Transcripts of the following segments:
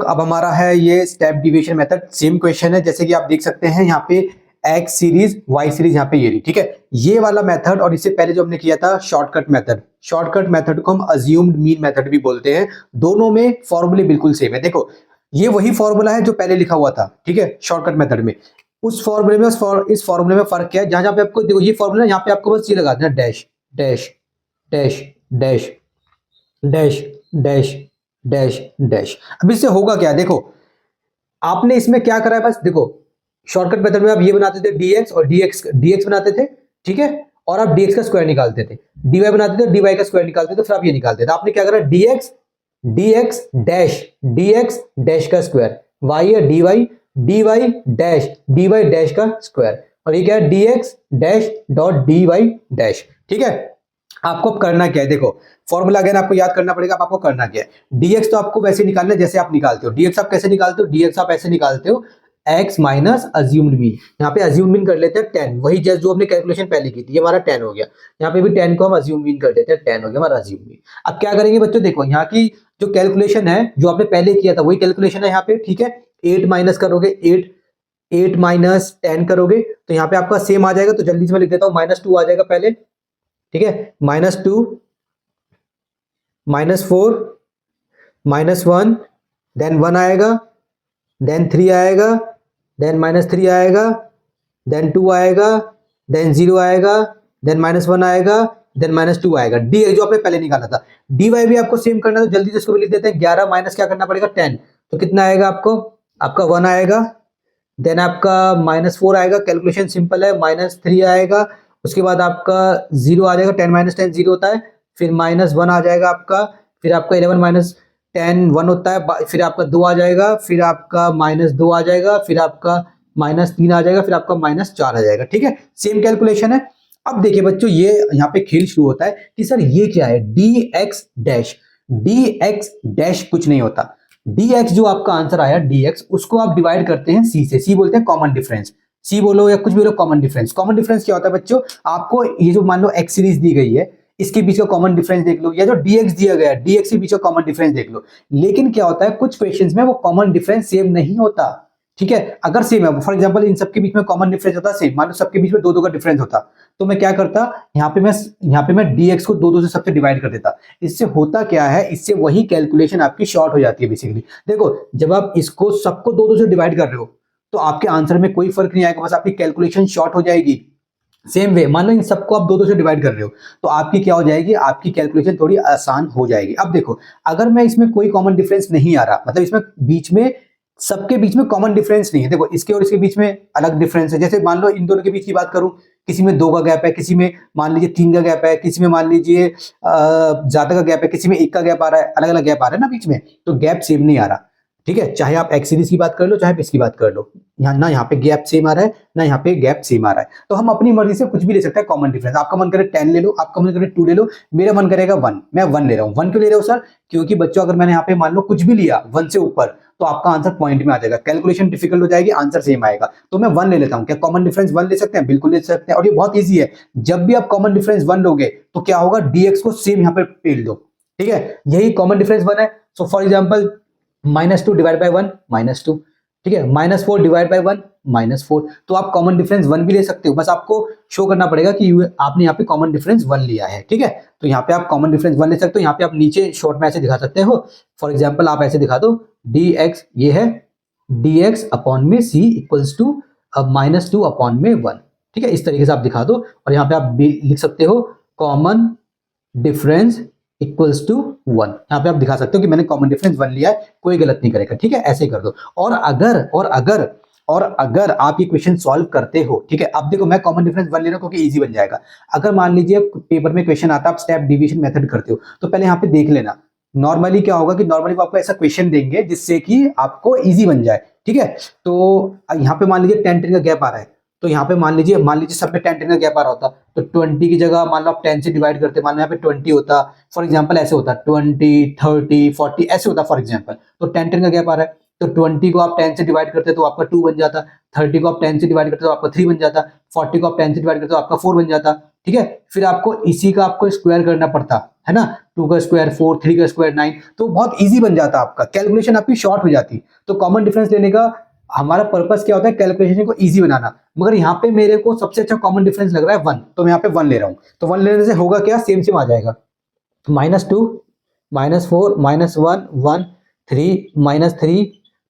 अब हमारा है ये step division method, same question है जैसे कि आप देख सकते हैं यहाँ पे एक्स सीरीज वाई सीरीज यहाँ पे ये रही, ठीक है। ये वाला मेथड और इससे पहले जो हमने किया था शॉर्टकट मेथड, शॉर्टकट मेथड को हम अज्यूम्ड मीन मेथड भी बोलते हैं। दोनों में फॉर्मूले बिल्कुल सेम है। देखो ये वही फॉर्मूला है जो पहले लिखा हुआ था, ठीक है, शॉर्टकट मेथड में। उस फॉर्मूले में इस फॉर्मूले में फर्क क्या है, जहां जहां पे आपको देखो ये फॉर्मूला, यहाँ पे आपको बस ये लगा देना dash dash dash dash dash dash dash dash. अब इससे होगा क्या, देखो आपने इसमें क्या करा है, बस देखो शॉर्टकट मेथड में आप ये बनाते थे dx और dx बनाते थे, ठीक है, और आप dx का स्क्वायर निकालते थे, dy बनाते थे, dy का स्क्वायर निकालते थे, फिर आप ये निकालते थे। आपने क्या करा, dx dx डैश का स्क्वायर, y है dy डैश dy डैश का स्क्वायर, और ये क्या है dx dash dot dy dash, ठीक है। आपको अब करना क्या है, देखो फॉर्मूला अगेन आपको याद करना पड़ेगा। अब आपको करना क्या है, dx तो आपको वैसे निकालना है जैसे आप निकालते हो। dx आप कैसे निकालते हो, dx आप ऐसे निकालते हो x माइनस अज्यूम्ड मीन। यहाँ पे अज्यूम्ड मीन कर लेते हैं 10, वही जैसे जो हमने कैलकुलेशन पहले की थी, ये हमारा 10 हो गया। यहाँ पे भी 10 को हम अज्यूम मीन कर देते हैं, 10 हो गया हमारा अज्यूम मीन। अब क्या करेंगे बच्चों, देखो यहाँ की जो कैलकुलेशन है जो आपने पहले किया था वही कैलकुलेशन है यहाँ पे, ठीक है। 8 माइनस करोगे, 8 माइनस 10 करोगे तो यहाँ पे आपका सेम आ जाएगा। तो जल्दी से मैं लिख देता हूँ, -2 आ जाएगा पहले, ठीक है, -2 -4 -1 देन 1 आएगा, देन 3 आएगा, देन -3 आएगा, देन 2 आएगा, देन 0 आएगा, देन -1 आएगा, देन -2 आएगा। डी जो आपने पहले निकाला था, डी वाई भी आपको सेम करना है तो जल्दी से इसको भी लिख देते हैं। 11 माइनस क्या करना पड़ेगा 10, तो कितना आएगा आपको, आपका 1 आएगा, देन आपका -4 आएगा, कैलकुलेशन सिंपल है, -3 आएगा, उसके बाद आपका 0 आ जाएगा, 10 माइनस 10 0 होता है, फिर -1 आ जाएगा आपका, फिर आपका 11 माइनस 10 1 होता है, फिर आपका 2 आ जाएगा, फिर आपका -2 आ जाएगा, फिर आपका -3 आ जाएगा, फिर आपका -4 आ जाएगा, ठीक है। सेम कैलकुलेशन है। अब देखिए बच्चों ये यहाँ पे खेल शुरू होता है कि सर ये क्या है, dx डैश, dx डैश कुछ नहीं होता, dx जो आपका आंसर आया dx, उसको आप डिवाइड करते हैं c से, c बोलते हैं कॉमन डिफरेंस, c बोलो या कुछ भी बोलो, कॉमन डिफरेंस। कॉमन डिफरेंस क्या होता है बच्चों, आपको ये जो मान लो x सीरीज दी गई है इसके बीच का कॉमन डिफरेंस देख लो, या जो dx दिया गया है dx के बीच का कॉमन डिफरेंस देख लो। लेकिन क्या होता है कुछ क्वेश्चंस में वो कॉमन डिफरेंस सेम नहीं होता, ठीक है। अगर सेम है, फॉर एग्जांपल इन सबके बीच में कॉमन डिफरेंस होता सेम, मान लो सबके बीच में 2 2 का डिफरेंस होता, तो मैं क्या करता, यहाँ पे मैं dx को 2 2 से सबसे डिवाइड कर देता। इससे होता क्या है, इससे वही कैलकुलेशन आपकी शॉर्ट हो जाती है बेसिकली। देखो जब आप इसको सबको 2 2 से डिवाइड कर रहे हो तो आपके आंसर में कोई फर्क नहीं आएगा, बस आपकी कैलकुलेशन शॉर्ट हो जाएगी। सेम वे मान लो इन सबको आप 2 2 से डिवाइड कर रहे हो तो आपकी क्या हो जाएगी, आपकी कैलकुलेशन थोड़ी आसान हो जाएगी। अब देखो अगर मैं इसमें कोई कॉमन डिफरेंस नहीं आ रहा, मतलब इसमें बीच में सबके बीच में कॉमन डिफरेंस नहीं है, देखो इसके और इसके बीच में अलग डिफरेंस है। जैसे मान लो इन दोनों के बीच की बात करूं, किसी में 2 का गैप है, किसी में मान लीजिए 3 का गैप है, किसी में मान लीजिए ज्यादा का गैप है, किसी में 1 का गैप आ रहा है, अलग अलग गैप आ रहा है ना बीच में, तो गैप सेम नहीं आ रहा, ठीक है। चाहे आप एक्स सीरीज की बात कर लो, चाहे इसकी बात कर लो, ना यहाँ पे गैप सेम आ रहा है, ना यहाँ पे गैप सेम आ रहा है। तो हम अपनी मर्जी से कुछ भी ले सकते हैं कॉमन डिफरेंस। आपका मन करे 10 ले लो, आपका मन करे 2 ले लो, मेरा मन करेगा 1, मैं 1 ले रहा हूँ। 1 क्यों ले रहा हूँ सर, क्योंकि बच्चों अगर मैंने यहाँ पे मान लो कुछ भी लिया 1 से ऊपर तो आपका आंसर पॉइंट में आ जाएगा, कैलकुलेशन डिफिकल्ट हो जाएगी, आंसर सेम आएगा। तो मैं 1 ले लेता हूँ। क्या कॉमन डिफरेंस 1 ले सकते हैं, बिल्कुल ले सकते हैं, और ये बहुत ईजी है। जब भी आप कॉमन डिफरेंस 1 लोगे तो क्या होगा, dx को सेम यहाँ पे पेल दो, ठीक है, यही कॉमन डिफरेंस 1 है। So for example -2 divide by 1 -2, ठीक है, -4 डिवाइड बाय 1 -4। तो आप कॉमन डिफरेंस 1 भी ले सकते हो, बस आपको शो करना पड़ेगा कि आपने यहाँ पे कॉमन डिफरेंस 1 लिया है, ठीक है। तो यहाँ पे आप कॉमन डिफरेंस 1 ले सकते हो। यहाँ पे आप नीचे शॉर्ट में ऐसे दिखा सकते हो, फॉर एग्जाम्पल आप ऐसे दिखा दो, dx ये है, dx अपॉन में c इक्वल्स टू -2 अपॉन में 1, ठीक है, इस तरीके से आप दिखा दो। और यहाँ पे आप लिख सकते हो कॉमन डिफरेंस इक्वल्स टू 1, यहाँ पे आप दिखा सकते हो कि मैंने कॉमन डिफरेंस 1 लिया है, कोई गलत नहीं करेगा, ठीक है, ऐसे ही कर दो। और अगर आप ये क्वेश्चन सॉल्व करते हो, ठीक है, अब देखो मैं कॉमन डिफरेंस 1 ले रहा हूं क्योंकि इजी बन जाएगा। अगर मान लीजिए पेपर में क्वेश्चन आता है, आप स्टेप डिवीजन मेथड करते हो, तो पहले यहाँ पे देख लेना। नॉर्मली क्या होगा कि नॉर्मली वो आपको ऐसा क्वेश्चन देंगे जिससे कि आपको इजी बन जाए, ठीक है। तो यहाँ पे मान लीजिए 10 10 का गैप आ रहा है, तो यहाँ पे मान लीजिए सब में 10 10 का गैप आ रहा होता, तो 20 की जगह मान लो आप 10 से डिवाइड करते, मान लो यहाँ पे 20 होता, फॉर एग्जांपल ऐसे होता 20 30 40 ऐसे होता फॉर एग्जांपल। तो 10 10 का गैप आ रहा है, तो 20 को आप 10 से डिवाइड करते तो आपका 2 बन जाता, 30 को आप 10 से डिवाइड करते तो आपका 3 बन जाता, 40 को आप 10 से डिवाइड करते तो आपका 4 बन जाता, ठीक है। फिर आपको इसी का आपको स्क्वायर करना पड़ता है ना, 2 का स्क्वायर 4, 3 का स्क्वायर 9, तो बहुत इजी बन जाता आपका, कैलकुलेशन आपकी शॉर्ट हो जाती। तो कॉमन डिफरेंस लेने का हमारा पर्पस क्या होता है, कैलकुलेशन को इजी बनाना। मगर यहाँ पे मेरे को सबसे अच्छा कॉमन डिफरेंस लग रहा है 1, तो मैं यहाँ पे 1 ले रहा हूँ। तो 1 लेने से होगा क्या, सेम सेम आ जाएगा। -2, -4, -1, 1, 3, -3,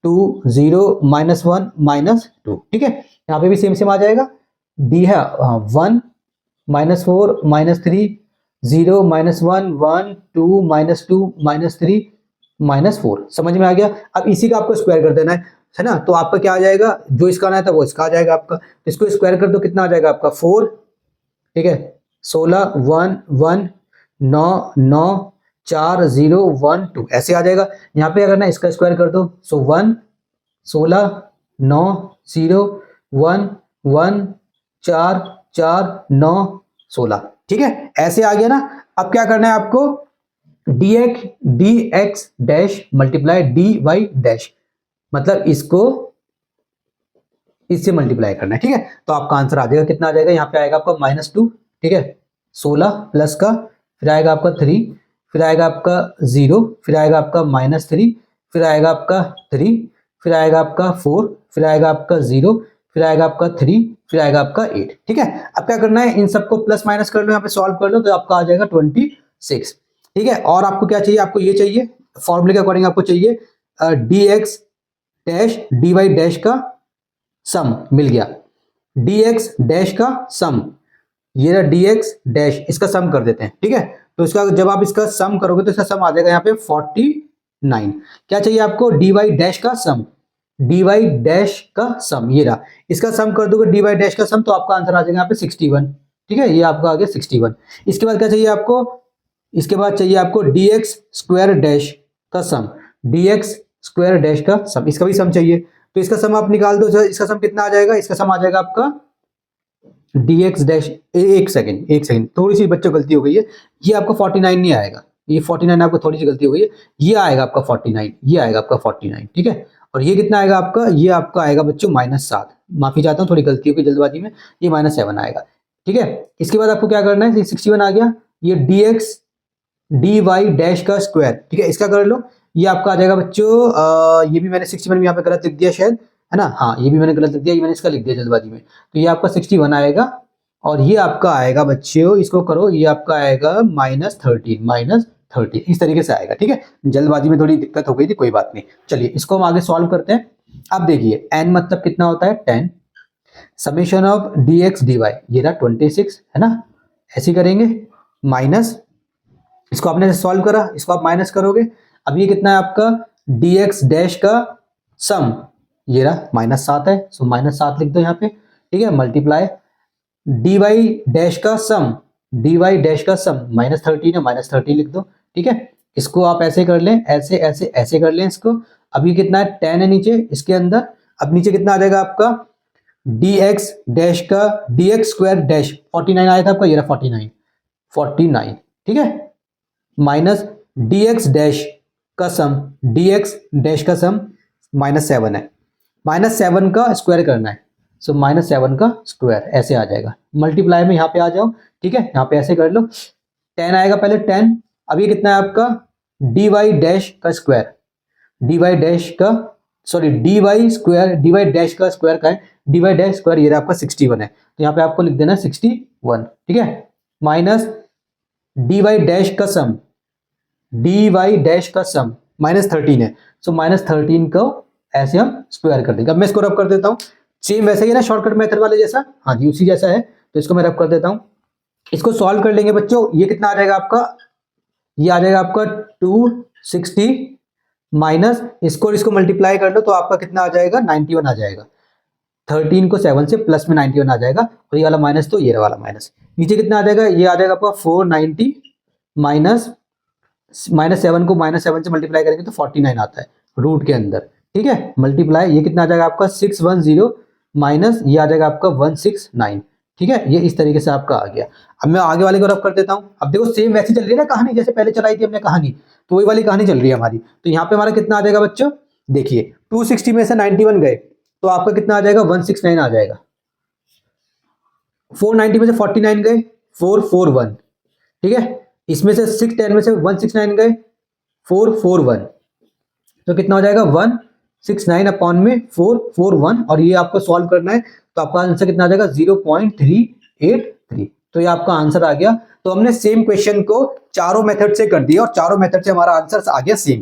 2, 0, -1, -2, ठीक है। यहाँ पे भी सेम सेम आ जाएगा। डी है 1, -4, -3, 0, -1, 1, 2, -2, -3, -4, समझ में आ गया। अब इसी का आपको स्क्वायर कर देना है ना। तो आपका क्या आ जाएगा, जो इसका आना था वो इसका आ जाएगा आपका। इसको स्क्वायर कर दो, कितना आ जाएगा आपका 4, ठीक है। 16, 1, 1, 9, 9, 4, 0, 1, 2 ऐसे आ जाएगा। यहाँ पे अगर ना इसका स्क्वायर कर दो, सो 1, 16, 9, 0, 1, 1, 4, 4, 9, 16, ठीक है। ऐसे आ गया ना। अब क्या करना है आपको, D X dash multiply D Y dash, मतलब इसको इससे मल्टीप्लाई करना है, ठीक है। तो आपका आंसर आ जाएगा, कितना आ जाएगा, यहाँ पे आएगा आपका -2, ठीक है। 16 प्लस का, फिर आएगा आपका 3, फिर आएगा आपका 0, फिर आएगा आपका -3, फिर आएगा आपका 3, फिर आएगा आपका 4, फिर आएगा आपका 0, फिर आएगा आपका 3, फिर आएगा आपका 8, ठीक है। अब क्या करना है, इन सबको प्लस माइनस कर लो, यहाँ पे सॉल्व कर लो, तो आपका आ जाएगा 26, ठीक है। और आपको क्या चाहिए, आपको ये चाहिए, फॉर्मूले के अकॉर्डिंग आपको चाहिए D X dash D Y dash का सम मिल गया। dx डैश का सम, ये रहा dx डैश, इसका सम कर देते हैं, ठीक है। तो इसका जब आप इसका सम करोगे तो इसका सम आ जाएगा यहाँ पे 49। क्या चाहिए आपको, dy डैश का सम, dy डैश का सम, ये रहा। इसका सम कर दोगे dy डैश का सम, तो आपका आंसर आ जाएगा यहाँ पे 61, ठीक है। ये आपका आ गया 61। इसके बाद क्या चाहिए आपको, इसके बाद चाहिए आपको dx स्क्वायर डैश का सम, dx स्क्वायर डैश का सम, इसका भी सम चाहिए। तो इसका सम आप निकाल दो, इसका सम कितना आ जाएगा, इसका सम आ जाएगा आपका dx डैश, एक सेकंड, थोड़ी सी बच्चों गलती हो गई है, ये आपका 49 नहीं आएगा, ये 49 आपको थोड़ी सी गलती हो गई है, ये आएगा आपका 49, ये आएगा आपका 49, ठीक है। और ये कितना आएगा आपका, ये आपका आएगा बच्चों -7, माफी चाहता हूँ थोड़ी गलती हो गई जल्दबाजी में, ये -7 आएगा, ठीक है। इसके बाद आपको क्या करना है, 61 आ गया, ये dx dy डैश का स्क्वायर, ठीक है, इसका कर लो, ये आपका आ जाएगा बच्चों, ये भी मैंने 61 में यहाँ पे गलत लिख दिया शायद, है ना, हाँ ये भी मैंने गलत लिख दिया, ये मैंने इसका लिख दिया जल्दबाजी में। तो ये आपका 61 आएगा, और ये आपका आएगा बच्चों, इसको करो, ये आपका आएगा -13, इस तरीके से आएगा, ठीक है। जल्दबाजी में थोड़ी दिक्कत हो गई थी, कोई बात नहीं। चलिए इसको हम आगे सॉल्व करते हैं। अब देखिए n मतलब कितना होता है 10, समेशन ऑफ dx dy, ये रहा 26, है ना। ऐसे करेंगे, माइनस, इसको आपने सॉल्व करा, इसको आप माइनस करोगे। अब ये कितना है आपका dx डैश का सम, ये रहा -7 है, सो -7 लिख दो यहाँ पे, ठीक है। मल्टीप्लाई dy डैश का सम, dy डैश का सम -13 है, -30 लिख दो, ठीक है। इसको आप ऐसे कर लें, ऐसे ऐसे ऐसे कर लें इसको। अब ये कितना है 10 है नीचे इसके अंदर। अब नीचे कितना आ जाएगा आपका dx डैश का dx स्क्वायर डैश 49 आया था आपका, ये रहा 49, ठीक है। माइनस dx डैश का सम, dx डैश का सम -7 है, -7 का स्क्वायर करना है, सो -7 का स्क्वायर ऐसे आ जाएगा। मल्टीप्लाई में यहाँ पे आ जाओ, ठीक है, यहाँ पे ऐसे कर लो, 10 आएगा पहले 10। अब ये कितना है आपका dy डैश का स्क्वायर, dy डैश का, sorry dy square, dy dash का स्क्वायर का है, dy डैश स्क्वायर, ये आपका 61 है, तो यहाँ पे आपको लिख देना 61, ठीक है। माइनस dy डैश का सम, dy डैश का सम -13 है, सो -13 को ऐसे हम स्क्वायर कर देंगे। अब मैं इसको रब कर देता हूँ, सेम वैसे ही है ना, शॉर्टकट मेथड वाले जैसा, हाँ जी उसी जैसा है। तो इसको मैं रब कर देता हूँ, इसको सॉल्व कर लेंगे बच्चों। ये कितना आ जाएगा आपका, ये आ जाएगा आपका 260, माइनस इसको और इसको मल्टीप्लाई कर लो, तो आपका कितना आ जाएगा 91 आ जाएगा। 13 को 7 से प्लस में 91 आ जाएगा, और ये वाला माइनस, तो ये वाला माइनस, नीचे कितना आ जाएगा, ये आ जाएगा आपका 490, माइनस -7 को -7 से मल्टीप्लाई करेंगे तो 49 आता है रूट के अंदर, ठीक है। मल्टीप्लाई, ये कितना आ जाएगा आपका 610, माइनस ये आ जाएगा आपका 169, ठीक है। ये इस तरीके से आपका आ गया। अब मैं आगे वाले को रब कर देता हूँ। अब देखो सेम वैसी चल रही है ना कहानी, जैसे पहले चलाई थी हमने कहानी, तो वही वाली कहानी चल रही है हमारी। तो यहाँ पे हमारा कितना आ जाएगा बच्चों, देखिए 260 में से 91 गए, तो आपका कितना आ जाएगा 169 आ जाएगा। 490 में से 49 गए 441, ठीक है। इसमें से 6 10 में से 169 गए, 441, तो कितना हो जाएगा 169 अपॉन में 441, और ये आपको सॉल्व करना है तो आपका आंसर कितना आ जाएगा 0.383। तो ये आपका आंसर आ गया। तो हमने सेम क्वेश्चन को चारों मेथड से कर दिया और चारों मेथड से हमारा आंसर आ गया सेम।